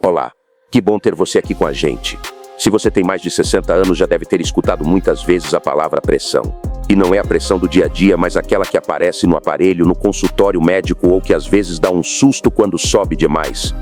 Olá, que bom ter você aqui com a gente. Se você tem mais de 60 anos, já deve ter escutado muitas vezes a palavra pressão. E não é a pressão do dia a dia, mas aquela que aparece no aparelho, no consultório médico ou que às vezes dá um susto quando sobe demais.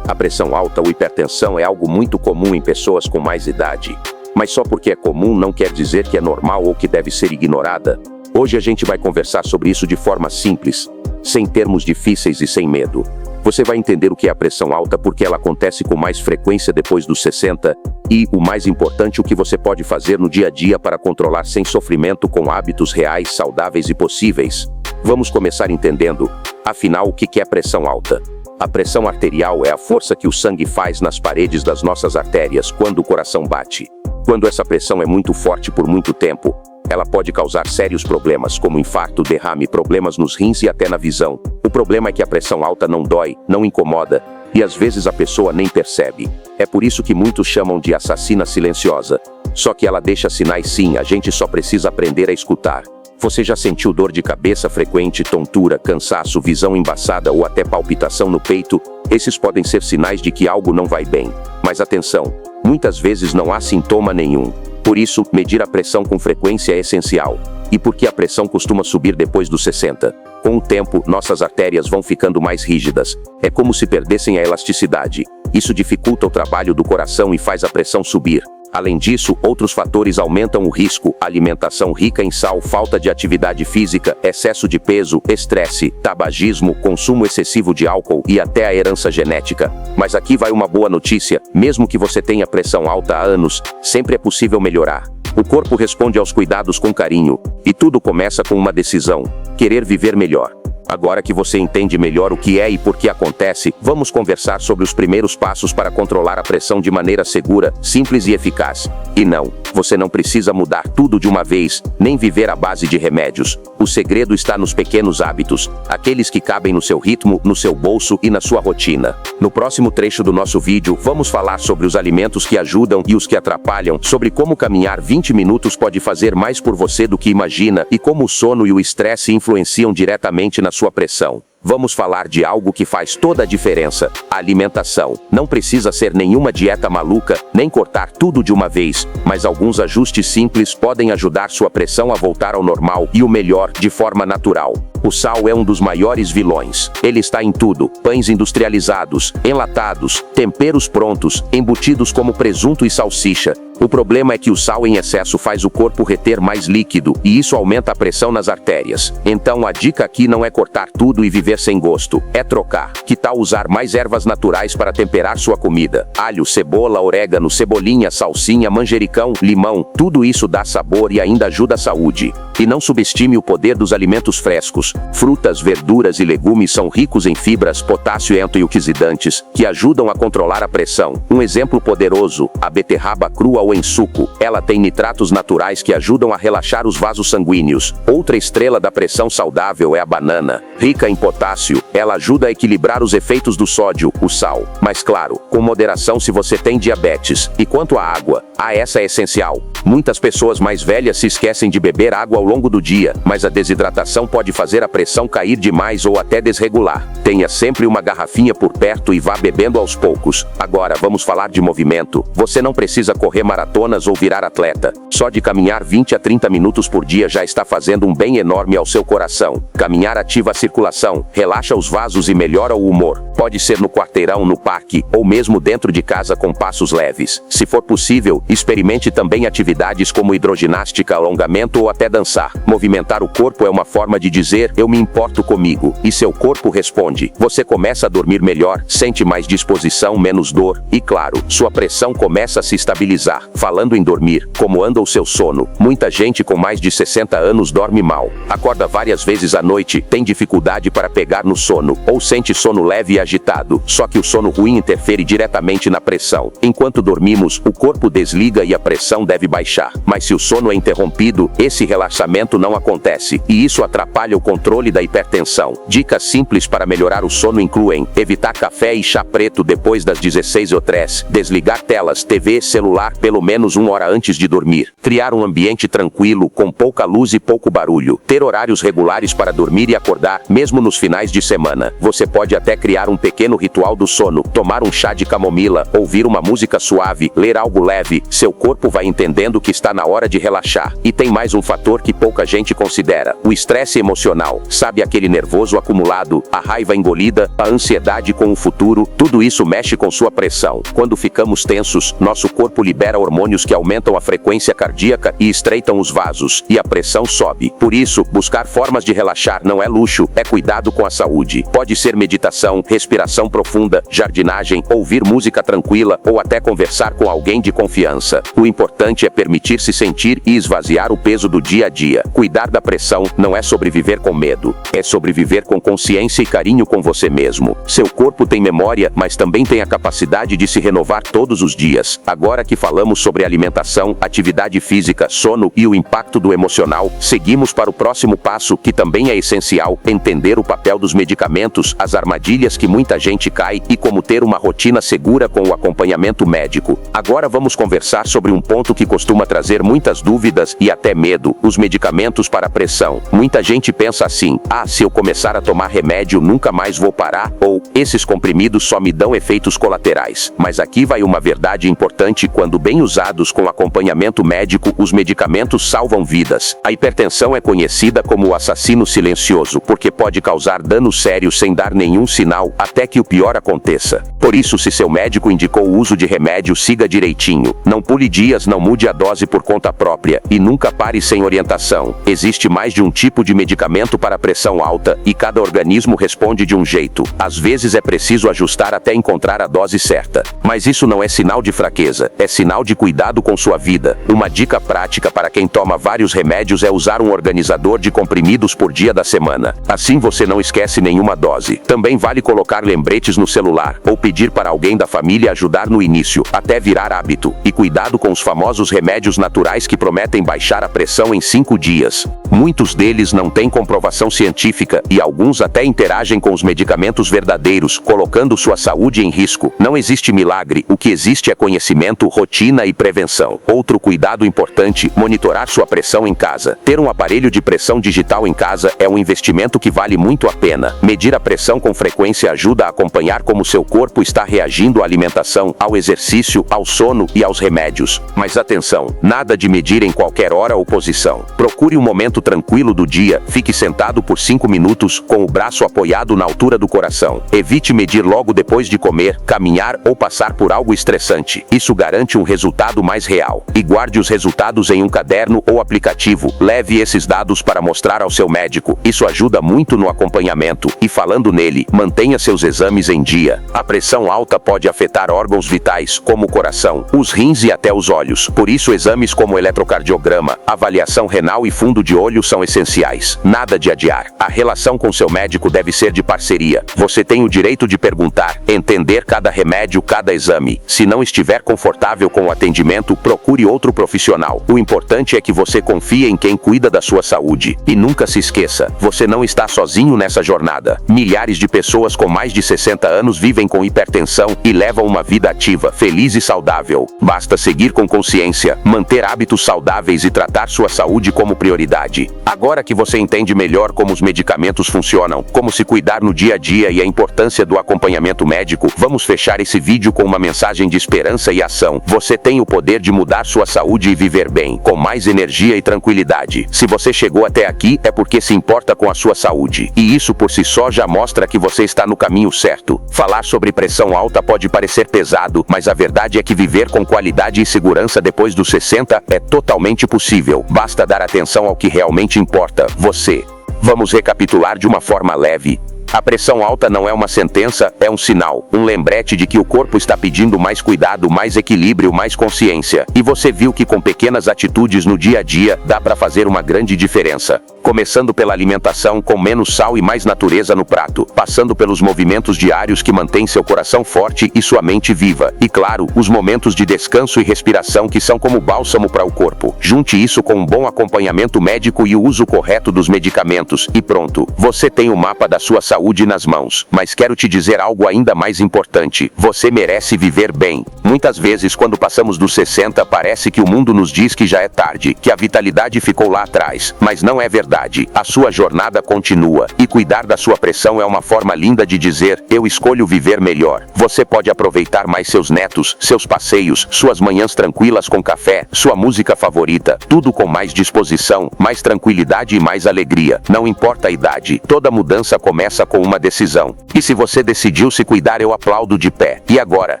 A pressão alta ou hipertensão é algo muito comum em pessoas com mais idade. Mas só porque é comum não quer dizer que é normal ou que deve ser ignorada. Hoje a gente vai conversar sobre isso de forma simples, sem termos difíceis e sem medo. Você vai entender o que é a pressão alta, porque ela acontece com mais frequência depois dos 60 e, o mais importante, o que você pode fazer no dia a dia para controlar sem sofrimento com hábitos reais, saudáveis e possíveis. Vamos começar entendendo, afinal, o que é pressão alta. A pressão arterial é a força que o sangue faz nas paredes das nossas artérias quando o coração bate. Quando essa pressão é muito forte por muito tempo, ela pode causar sérios problemas, como infarto, derrame, problemas nos rins e até na visão. O problema é que a pressão alta não dói, não incomoda, e às vezes a pessoa nem percebe. É por isso que muitos chamam de assassina silenciosa. Só que ela deixa sinais sim, a gente só precisa aprender a escutar. Você já sentiu dor de cabeça frequente, tontura, cansaço, visão embaçada ou até palpitação no peito? Esses podem ser sinais de que algo não vai bem. Mas atenção, muitas vezes não há sintoma nenhum. Por isso, medir a pressão com frequência é essencial. E por que a pressão costuma subir depois dos 60? Com o tempo, nossas artérias vão ficando mais rígidas. É como se perdessem a elasticidade. Isso dificulta o trabalho do coração e faz a pressão subir. Além disso, outros fatores aumentam o risco: alimentação rica em sal, falta de atividade física, excesso de peso, estresse, tabagismo, consumo excessivo de álcool e até a herança genética. Mas aqui vai uma boa notícia: mesmo que você tenha pressão alta há anos, sempre é possível melhorar. O corpo responde aos cuidados com carinho, e tudo começa com uma decisão: querer viver melhor. Agora que você entende melhor o que é e por que acontece, vamos conversar sobre os primeiros passos para controlar a pressão de maneira segura, simples e eficaz. E não, você não precisa mudar tudo de uma vez, nem viver à base de remédios. O segredo está nos pequenos hábitos, aqueles que cabem no seu ritmo, no seu bolso e na sua rotina. No próximo trecho do nosso vídeo, vamos falar sobre os alimentos que ajudam e os que atrapalham, sobre como caminhar 20 minutos pode fazer mais por você do que imagina e como o sono e o estresse influenciam diretamente na sua pressão. Vamos falar de algo que faz toda a diferença: a alimentação. Não precisa ser nenhuma dieta maluca, nem cortar tudo de uma vez, mas alguns ajustes simples podem ajudar sua pressão a voltar ao normal e o melhor, de forma natural. O sal é um dos maiores vilões. Ele está em tudo: pães industrializados, enlatados, temperos prontos, embutidos como presunto e salsicha. O problema é que o sal em excesso faz o corpo reter mais líquido, e isso aumenta a pressão nas artérias. Então a dica aqui não é cortar tudo e viver sem gosto, é trocar. Que tal usar mais ervas naturais para temperar sua comida? Alho, cebola, orégano, cebolinha, salsinha, manjericão, limão, tudo isso dá sabor e ainda ajuda a saúde. E não subestime o poder dos alimentos frescos. Frutas, verduras e legumes são ricos em fibras, potássio e antioxidantes, que ajudam a controlar a pressão. Um exemplo poderoso: a beterraba crua ou em suco. Ela tem nitratos naturais que ajudam a relaxar os vasos sanguíneos. Outra estrela da pressão saudável é a banana. Rica em potássio, ela ajuda a equilibrar os efeitos do sódio, o sal. Mas claro, com moderação se você tem diabetes. E quanto à água? Essa é essencial. Muitas pessoas mais velhas se esquecem de beber água ao longo do dia, mas a desidratação pode fazer a pressão cair demais ou até desregular. Tenha sempre uma garrafinha por perto e vá bebendo aos poucos. Agora vamos falar de movimento. Você não precisa correr maratonas ou virar atleta. Só de caminhar 20 a 30 minutos por dia já está fazendo um bem enorme ao seu coração. Caminhar ativa a circulação, relaxa os vasos e melhora o humor. Pode ser no quarteirão, no parque, ou mesmo dentro de casa com passos leves. Se for possível, experimente também atividades como hidroginástica, alongamento ou até dançar. Movimentar o corpo é uma forma de dizer: eu me importo comigo, e seu corpo responde. Você começa a dormir melhor, sente mais disposição, menos dor, e claro, sua pressão começa a se estabilizar. Falando em dormir, como anda o seu sono? Muita gente com mais de 60 anos dorme mal. Acorda várias vezes à noite, tem dificuldade para pegar no sono, ou sente sono leve e agitado. Só que o sono ruim interfere diretamente na pressão. Enquanto dormimos, o corpo desliga e a pressão deve baixar. Mas se o sono é interrompido, esse relaxamento não acontece, e isso atrapalha o controle da hipertensão. Dicas simples para melhorar o sono incluem: evitar café e chá preto depois das 16h, desligar telas, TV, celular pelo menos 1 hora antes de dormir, criar um ambiente tranquilo, com pouca luz e pouco barulho, ter horários regulares para dormir e acordar, mesmo nos finais finais de semana. Você pode até criar um pequeno ritual do sono, tomar um chá de camomila, ouvir uma música suave, ler algo leve. Seu corpo vai entendendo que está na hora de relaxar. E tem mais um fator que pouca gente considera: o estresse emocional. Sabe aquele nervoso acumulado, a raiva engolida, a ansiedade com o futuro? Tudo isso mexe com sua pressão. Quando ficamos tensos, nosso corpo libera hormônios que aumentam a frequência cardíaca e estreitam os vasos, e a pressão sobe. Por isso, buscar formas de relaxar não é luxo, é cuidado com a saúde. Pode ser meditação, respiração profunda, jardinagem, ouvir música tranquila ou até conversar com alguém de confiança. O importante é permitir-se sentir e esvaziar o peso do dia a dia. Cuidar da pressão não é sobreviver com medo, é sobreviver com consciência e carinho com você mesmo. Seu corpo tem memória, mas também tem a capacidade de se renovar todos os dias. Agora que falamos sobre alimentação, atividade física, sono e o impacto do emocional, seguimos para o próximo passo, que também é essencial: entender o papel dos medicamentos, as armadilhas que muita gente cai e como ter uma rotina segura com o acompanhamento médico. Agora vamos conversar sobre um ponto que costuma trazer muitas dúvidas e até medo: os medicamentos para pressão. Muita gente pensa assim: se eu começar a tomar remédio nunca mais vou parar, ou esses comprimidos só me dão efeitos colaterais. Mas aqui vai uma verdade importante: quando bem usados com acompanhamento médico, os medicamentos salvam vidas. A hipertensão é conhecida como o assassino silencioso, porque pode causar dano sério sem dar nenhum sinal, até que o pior aconteça. Por isso, se seu médico indicou o uso de remédio, siga direitinho. Não pule dias, não mude a dose por conta própria, e nunca pare sem orientação. Existe mais de um tipo de medicamento para pressão alta, e cada organismo responde de um jeito. Às vezes é preciso ajustar até encontrar a dose certa. Mas isso não é sinal de fraqueza, é sinal de cuidado com sua vida. Uma dica prática para quem toma vários remédios é usar um organizador de comprimidos por dia da semana. Assim você não esquece nenhuma dose. Também vale colocar lembretes no celular, ou pedir para alguém da família ajudar no início, até virar hábito. E cuidado com os famosos remédios naturais que prometem baixar a pressão em 5 dias. Muitos deles não têm comprovação científica, e alguns até interagem com os medicamentos verdadeiros, colocando sua saúde em risco. Não existe milagre, o que existe é conhecimento, rotina e prevenção. Outro cuidado importante: monitorar sua pressão em casa. Ter um aparelho de pressão digital em casa é um investimento que vale muito a pena. Medir a pressão com frequência ajuda a acompanhar como seu corpo está reagindo à alimentação, ao exercício, ao sono e aos remédios. Mas atenção, nada de medir em qualquer hora ou posição. Procure um momento tranquilo do dia, fique sentado por 5 minutos, com o braço apoiado na altura do coração. Evite medir logo depois de comer, caminhar ou passar por algo estressante. Isso garante um resultado mais real. E guarde os resultados em um caderno ou aplicativo. Leve esses dados para mostrar ao seu médico. Isso ajuda muito no acompanhamento. E falando nele, mantenha seus exames em dia. A pressão alta pode afetar órgãos vitais, como o coração, os rins e até os olhos. Por isso, exames como eletrocardiograma, avaliação renal e fundo de olho são essenciais. Nada de adiar. A relação com seu médico deve ser de parceria. Você tem o direito de perguntar, entender cada remédio, cada exame. Se não estiver confortável com o atendimento, procure outro profissional. O importante é que você confie em quem cuida da sua saúde. E nunca se esqueça, você não está sozinho nessa jornada. Milhares de pessoas com mais de 60 anos vivem com hipertensão e levam uma vida ativa, feliz e saudável. Basta seguir com consciência, manter hábitos saudáveis e tratar sua saúde como prioridade. Agora que você entende melhor como os medicamentos funcionam, como se cuidar no dia a dia e a importância do acompanhamento médico, vamos fechar esse vídeo com uma mensagem de esperança e ação. Você tem o poder de mudar sua saúde e viver bem, com mais energia e tranquilidade. Se você chegou até aqui, é porque se importa com a sua saúde. E isso por si só já mostra que você está no caminho certo. Falar sobre pressão alta pode parecer pesado, mas a verdade é que viver com qualidade e segurança depois dos 60 é totalmente possível. Basta dar atenção ao que realmente importa, você. Vamos recapitular de uma forma leve. A pressão alta não é uma sentença, é um sinal, um lembrete de que o corpo está pedindo mais cuidado, mais equilíbrio, mais consciência. E você viu que com pequenas atitudes no dia a dia, dá para fazer uma grande diferença. Começando pela alimentação com menos sal e mais natureza no prato, passando pelos movimentos diários que mantêm seu coração forte e sua mente viva. E claro, os momentos de descanso e respiração que são como bálsamo para o corpo. Junte isso com um bom acompanhamento médico e o uso correto dos medicamentos, e pronto, você tem o mapa da sua saúde nas mãos. Mas quero te dizer algo ainda mais importante: você merece viver bem. Muitas vezes, quando passamos dos 60, parece que o mundo nos diz que já é tarde, que a vitalidade ficou lá atrás. Mas não é verdade. dificuldade, a sua jornada continua. E cuidar da sua pressão é uma forma linda de dizer: eu escolho viver melhor. Você pode aproveitar mais seus netos, seus passeios, suas manhãs tranquilas com café, sua música favorita, tudo com mais disposição, mais tranquilidade e mais alegria. Não importa a idade, toda mudança começa com uma decisão. E se você decidiu se cuidar, eu aplaudo de pé. E agora,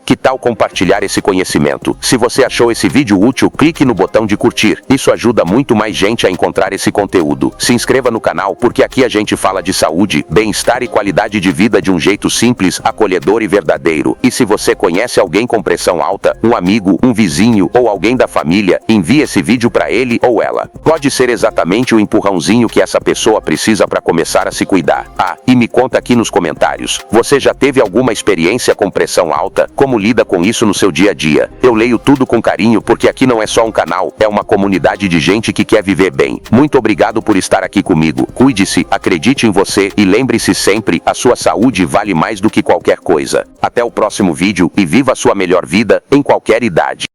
que tal compartilhar esse conhecimento? Se você achou esse vídeo útil, clique no botão de curtir. Isso ajuda muito mais gente a encontrar esse conteúdo. Se inscreva no canal, porque aqui a gente fala de saúde, bem-estar e qualidade de vida de um jeito simples, acolhedor e verdadeiro. E se você conhece alguém com pressão alta, um amigo, um vizinho ou alguém da família, envie esse vídeo para ele ou ela. Pode ser exatamente o empurrãozinho que essa pessoa precisa para começar a se cuidar. Ah, e me conta aqui nos comentários. Você já teve alguma experiência com pressão alta? Como lida com isso no seu dia a dia? Eu leio tudo com carinho, porque aqui não é só um canal, é uma comunidade de gente que quer viver bem. Muito obrigado por estar aqui comigo. Cuide-se, acredite em você e lembre-se sempre, a sua saúde vale mais do que qualquer coisa. Até o próximo vídeo e viva a sua melhor vida, em qualquer idade.